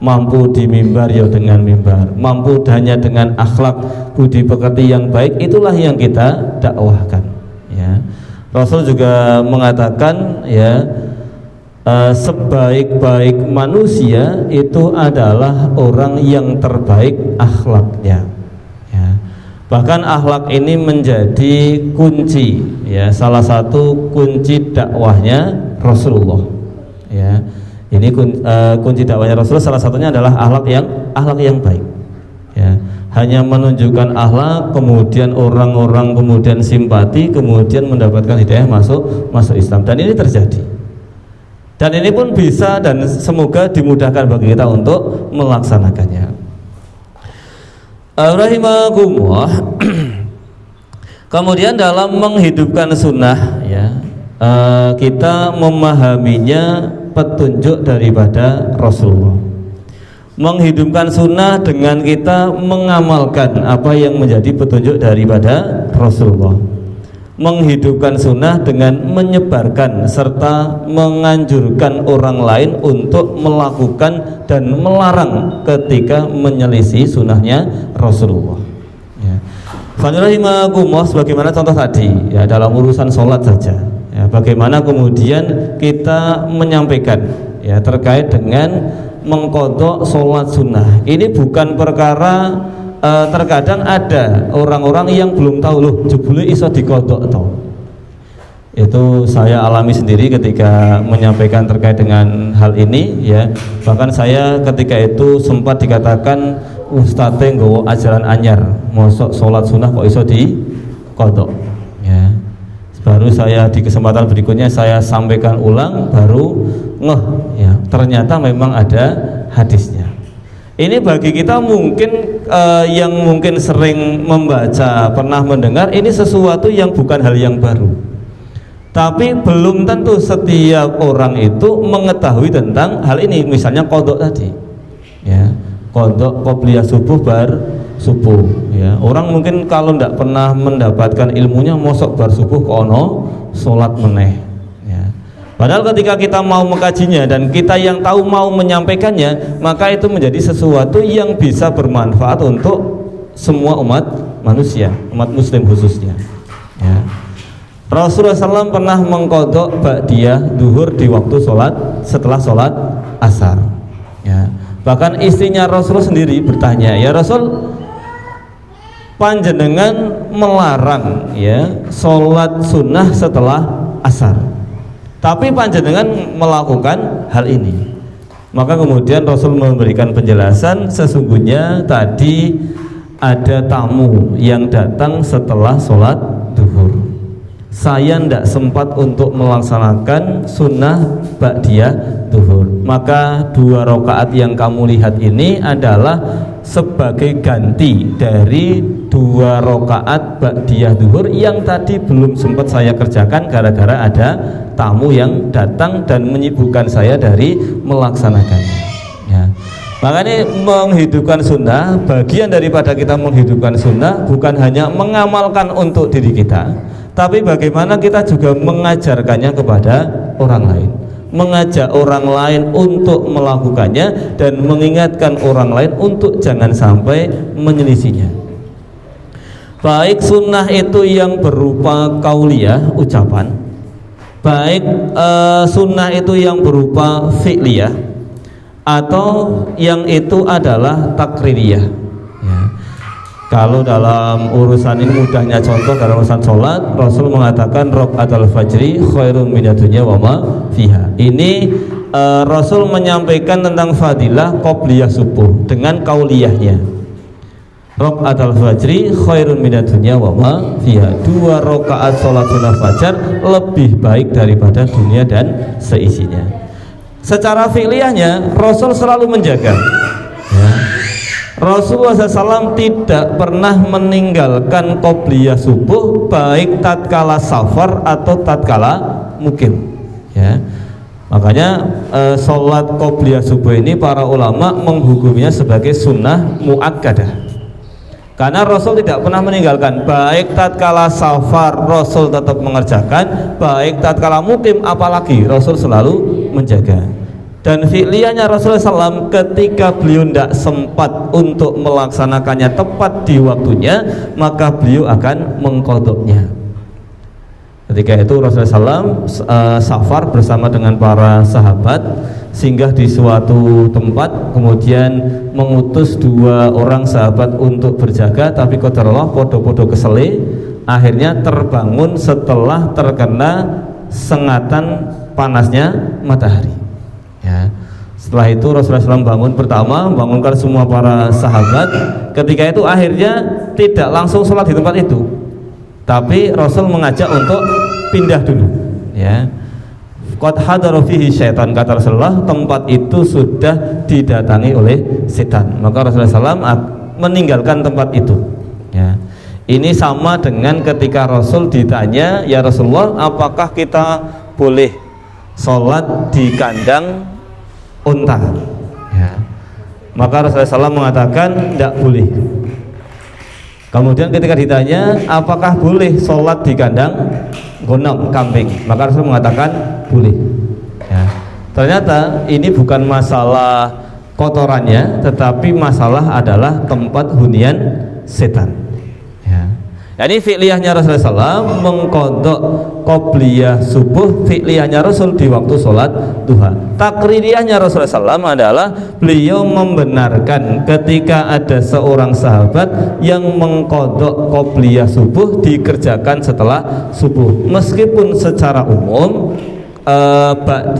Mampu di mimbar ya dengan mimbar, mampu hanya dengan akhlak budi pekerti yang baik, itulah yang kita dakwahkan. Ya. Rasul juga mengatakan, ya, sebaik-baik manusia itu adalah orang yang terbaik akhlaknya. Ya. Bahkan akhlak ini menjadi kunci, ya, salah satu kunci dakwahnya Rasulullah. Ya. Ini kunci dakwahnya Rasulullah salah satunya adalah akhlak yang baik. Ya. Hanya menunjukkan akhlak, kemudian orang-orang kemudian simpati, kemudian mendapatkan hidayah masuk Islam, dan ini terjadi. Dan ini pun bisa dan semoga dimudahkan bagi kita untuk melaksanakannya. Rahimakumullah. Kemudian dalam menghidupkan sunnah, ya, kita memahaminya petunjuk daripada Rasulullah. Menghidupkan sunnah dengan kita mengamalkan apa yang menjadi petunjuk daripada Rasulullah. Menghidupkan sunnah dengan menyebarkan serta menganjurkan orang lain untuk melakukan dan melarang ketika menyelisih sunnahnya Rasulullah. Ya. Fadhilahimahumullah, sebagaimana contoh tadi, ya, dalam urusan sholat saja, ya, bagaimana kemudian kita menyampaikan, ya, terkait dengan mengqadha sholat sunnah. Ini bukan perkara terkadang ada orang-orang yang belum tahu, loh jebule iso dikodok tau. Itu saya alami sendiri ketika menyampaikan terkait dengan hal ini ya. Bahkan saya ketika itu sempat dikatakan ustadz nggawa ajaran anyar, mosok sholat sunnah kok iso di kodok ya. Baru saya di kesempatan berikutnya saya sampaikan ulang, baru ngeh ya, ternyata memang ada hadisnya. Ini bagi kita mungkin yang mungkin sering membaca, pernah mendengar, ini sesuatu yang bukan hal yang baru. Tapi belum tentu setiap orang itu mengetahui tentang hal ini. Misalnya kodok tadi ya, kodok qobliyah subuh bar subuh ya. Orang mungkin kalau tidak pernah mendapatkan ilmunya, mosok bar subuh kono sholat meneh ya. Padahal ketika kita mau mengkajinya dan kita yang tahu mau menyampaikannya, maka itu menjadi sesuatu yang bisa bermanfaat untuk semua umat manusia, umat muslim khususnya ya. Rasulullah SAW pernah mengkodok ba'diyah duhur di waktu sholat setelah sholat asar ya. Bahkan istrinya Rasulullah sendiri bertanya, ya Rasul, panjenengan melarang ya sholat sunnah setelah asar, tapi panjenengan melakukan hal ini. Maka kemudian Rasul memberikan penjelasan, sesungguhnya tadi ada tamu yang datang setelah sholat duhur. Saya tidak sempat untuk melaksanakan sunnah ba'diyah duhur, maka 2 rakaat yang kamu lihat ini adalah sebagai ganti dari 2 rakaat ba'diyah duhur yang tadi belum sempat saya kerjakan gara-gara ada tamu yang datang dan menyibukkan saya dari melaksanakannya ya. Makanya menghidupkan sunnah, bagian daripada kita menghidupkan sunnah bukan hanya mengamalkan untuk diri kita, tapi bagaimana kita juga mengajarkannya kepada orang lain, mengajak orang lain untuk melakukannya dan mengingatkan orang lain untuk jangan sampai menyelisihinya. Baik sunnah itu yang berupa qauliyah, ucapan, baik sunnah itu yang berupa fi'liyah, atau yang itu adalah takririyah ya. Kalau dalam urusan ini mudahnya contoh, dalam urusan sholat Rasul mengatakan rakaatul fajri khairun minad dunya wa ma fiha. Ini Rasul menyampaikan tentang fadilah qobliyah subuh dengan kauliyahnya. Rakaatul fajri khairun minad dunya wa ma fiha. 2 rakaat sholat sunnah fajar lebih baik daripada dunia dan seisinya. Secara fi'liyahnya Rasul selalu menjaga ya. Rasulullah SAW tidak pernah meninggalkan qobliyah subuh baik tatkala safar atau tatkala mukim ya. Makanya sholat qobliyah subuh ini para ulama menghukumnya sebagai sunnah muakkadah, karena Rasul tidak pernah meninggalkan. Baik tatkala safar Rasul tetap mengerjakan, baik tatkala mukim apalagi Rasul selalu menjaga. Dan fi'liyahnya Rasulullah SAW ketika beliau tidak sempat untuk melaksanakannya tepat di waktunya, maka beliau akan mengqodoknya. Ketika itu Rasulullah SAW safar bersama dengan para sahabat, singgah di suatu tempat, kemudian mengutus 2 orang sahabat untuk berjaga, tapi qadarullah podo-podo kesele, akhirnya terbangun setelah terkena sengatan panasnya matahari ya. Setelah itu Rasulullah SAW bangun pertama, bangunkan semua para sahabat. Ketika itu akhirnya tidak langsung sholat di tempat itu, tapi Rasul mengajak untuk pindah dulu ya. Qad hadara fihi syaitan, kata Rasulullah, tempat itu sudah didatangi oleh setan. Maka Rasulullah SAW meninggalkan tempat itu ya. Ini sama dengan ketika Rasul ditanya, ya Rasulullah, apakah kita boleh sholat di kandang unta ya. Maka Rasulullah SAW mengatakan tidak boleh. Kemudian ketika ditanya apakah boleh sholat di kandang gonong kambing, maka Rasul mengatakan boleh ya. Ternyata ini bukan masalah kotorannya, tetapi masalah adalah tempat hunian setan ya. Jadi fi'liyahnya Rasulullah SAW mengkodok qobliyah subuh, fi'liyahnya Rasul di waktu sholat duha. Takririyahnya Rasulullah SAW adalah beliau membenarkan ketika ada seorang sahabat yang mengkodok qobliyah subuh dikerjakan setelah subuh, meskipun secara umum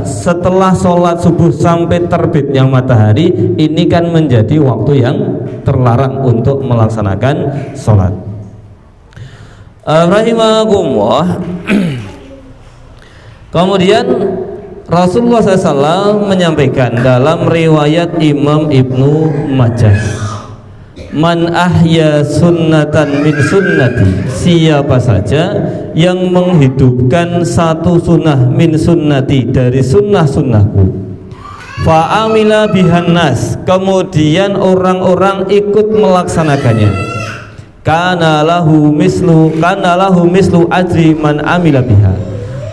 setelah sholat subuh sampai terbitnya matahari ini kan menjadi waktu yang terlarang untuk melaksanakan sholat. Rahimahumullah. Kemudian Rasulullah SAW menyampaikan dalam riwayat Imam Ibnu Majah, man ahya sunnatan min sunnati, siapa saja yang menghidupkan satu sunnah min sunnati, dari sunnah-sunnahku, fa'amila bihan nas, kemudian orang-orang ikut melaksanakannya, kana lahu mislu ajri man amila biha,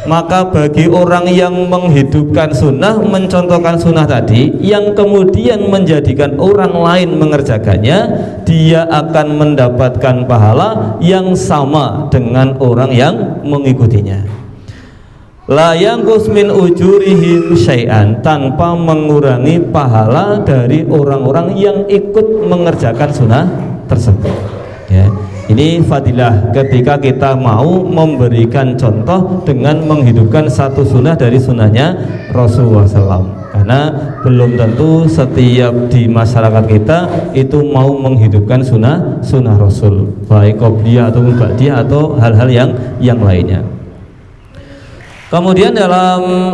maka bagi orang yang menghidupkan sunnah, mencontohkan sunnah tadi, yang kemudian menjadikan orang lain mengerjakannya, dia akan mendapatkan pahala yang sama dengan orang yang mengikutinya. La yanqus min ujurihim syai'an, tanpa mengurangi pahala dari orang-orang yang ikut mengerjakan sunnah tersebut. Ya, ini fadilah ketika kita mau memberikan contoh dengan menghidupkan satu sunnah dari sunnahnya Rasulullah SAW, karena belum tentu setiap di masyarakat kita itu mau menghidupkan sunnah Rasul, baik qobliyah atau ba'diyah atau hal-hal yang lainnya. Kemudian dalam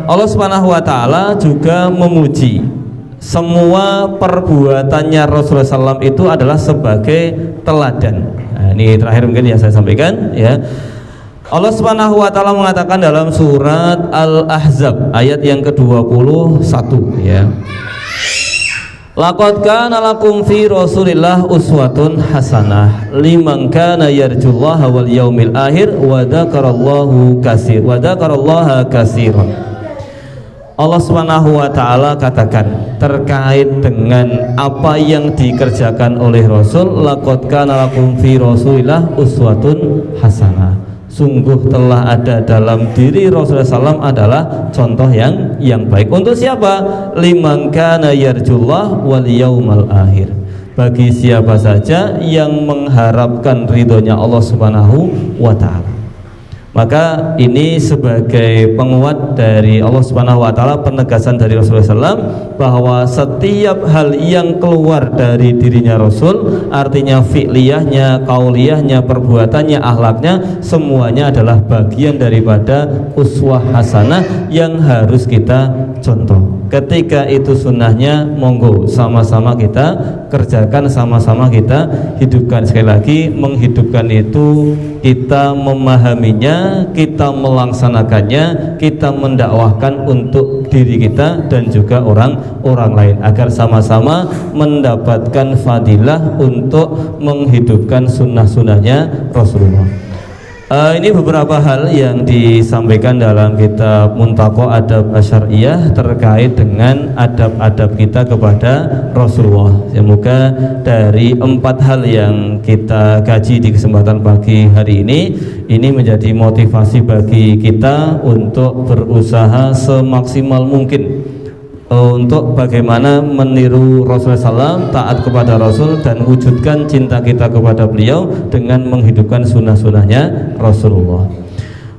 Allah Subhanahu wa Ta'ala juga memuji semua perbuatannya Rasulullah SAW itu adalah sebagai teladan. Nah, ini terakhir mungkin yang saya sampaikan ya. Allah Subhanahu wa Ta'ala mengatakan dalam surat Al-Ahzab ayat yang ke-21 ya. Laqad kana lakum fi Rasulillah uswatun hasanah liman kana yarjullaha wal yaumil akhir wa dzakarallaha katsiran. Allah Subhanahu wa Ta'ala katakan terkait dengan apa yang dikerjakan oleh Rasul, laqad kana lakum fi Rasulillah uswatun hasanah, sungguh telah ada dalam diri Rasulullah SAW adalah contoh yang baik. Untuk siapa? Liman kana yarjullah wal yaumal akhir, bagi siapa saja yang mengharapkan ridhonya Allah Subhanahu wa Ta'ala. Maka ini sebagai penguat dari Allah Subhanahu wa Ta'ala, penegasan dari Rasulullah SAW bahwa setiap hal yang keluar dari dirinya Rasul, artinya fi'liyahnya, qauliyahnya, perbuatannya, akhlaknya, semuanya adalah bagian daripada uswah hasanah yang harus kita contoh. Ketika itu sunnahnya, monggo sama-sama kita kerjakan, sama-sama kita hidupkan. Sekali lagi, menghidupkan itu kita memahaminya, kita melaksanakannya, kita mendakwahkan untuk diri kita dan juga orang lain, agar sama-sama mendapatkan fadilah untuk menghidupkan sunnah-sunnahnya Rasulullah. Ini beberapa hal yang disampaikan dalam kitab Muntaqo Adab Asyariyah terkait dengan adab-adab kita kepada Rasulullah. Semoga dari 4 hal yang kita kaji di kesempatan pagi hari ini menjadi motivasi bagi kita untuk berusaha semaksimal mungkin untuk bagaimana meniru Rasulullah SAW, taat kepada Rasul, dan wujudkan cinta kita kepada beliau dengan menghidupkan sunnah-sunnahnya Rasulullah.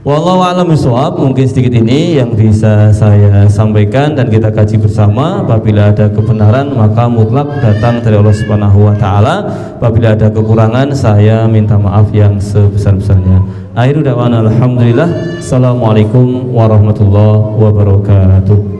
Wallahu a'lam bishawab. Mungkin sedikit ini yang bisa saya sampaikan dan kita kaji bersama. Apabila ada kebenaran maka mutlak datang dari Allah Subhanahu wa Ta'ala. Apabila ada kekurangan saya minta maaf yang sebesar-besarnya. Akhiru da'wana alhamdulillah. Assalamualaikum warahmatullahi wabarakatuh.